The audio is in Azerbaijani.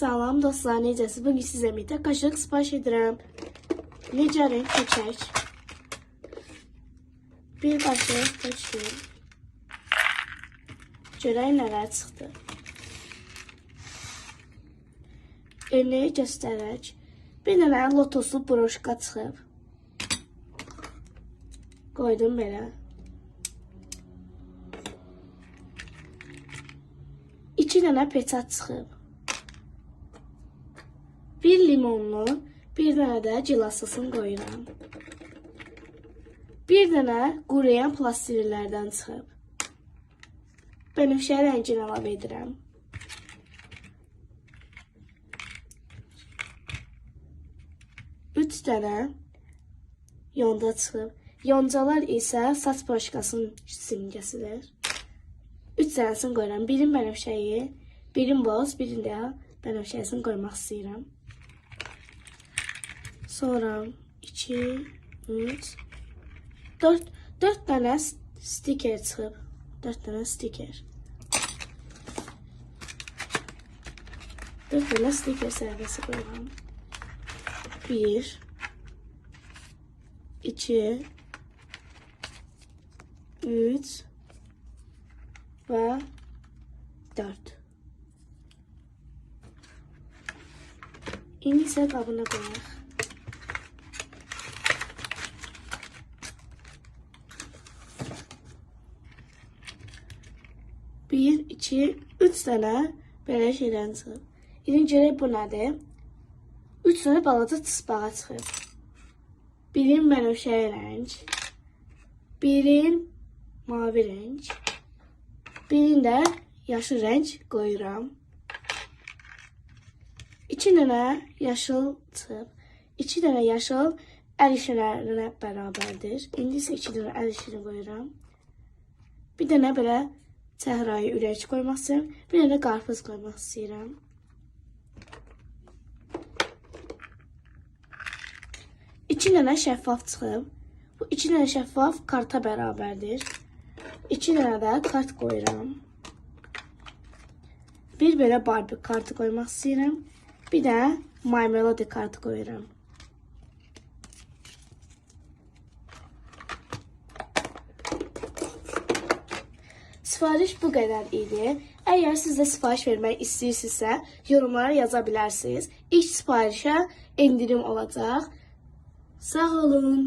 Salam dostlar, necəsiz? Bugün sizə birlikdə qaşıq sipariş edirəm. Necə renk seçək? Bir qaşıq seçdim. Görək nələr çıxdı. Örneği göstərək. Bir dənə lotoslu broşka çıxıb. Qoydum belə. İki dənə peçat çıxıb. Bir limonlu, bir dənə də cilasısını qoyuram. Bir dənə quruyan plastillərdən çıxıb. Bənövşə rəngini əlavə edirəm. Üç dənə yonca çıxıb. Yoncalar isə saç broşkasının simgəsidir. Üç dənəsini qoyuram. Birin bənövşəyi, birin boz, birin də bənövşəyisini qoymaq istəyirəm. Sonra 2, 3, 4 dənə stiker çıxıb. 4 dənə stiker. 4 dənə stiker sərbəsi qoyuram. 1, 2, 3 və 4. İndi isə qabına qoyaq. 1, 2, 3 dənə belə şeydən çıxıb. İndi görək bu nədir? 3 dənə balaca tısbağa çıxıb. Birin bənövşəyi rəng, birin mavi rəng, birin də yaşıl rəng qoyuram. 2 dənə yaşıl çıxıb. 2 dənə yaşıl əl işlərinə bərabərdir. İndi isə 2 dənə əl işini qoyuram. Bir dənə belə səhrayı ürək qoymaq istəyirəm. Bir dənə qarpız qoymaq istəyirəm. İki dənə şəffaf çıxıb. Bu 2 dənə şəffaf karta bərabərdir. 2 dənə də kart qoyuram. Bir belə Barbie kartı qoymaq istəyirəm. Bir də My Melody kartı qoyuram. Sifariş bu qədər idi. Əgər siz də sifariş vermək istəyirsinizsə, yorumlara yaza bilərsiniz. İlk sifarişə endirim olacaq. Sağ olun.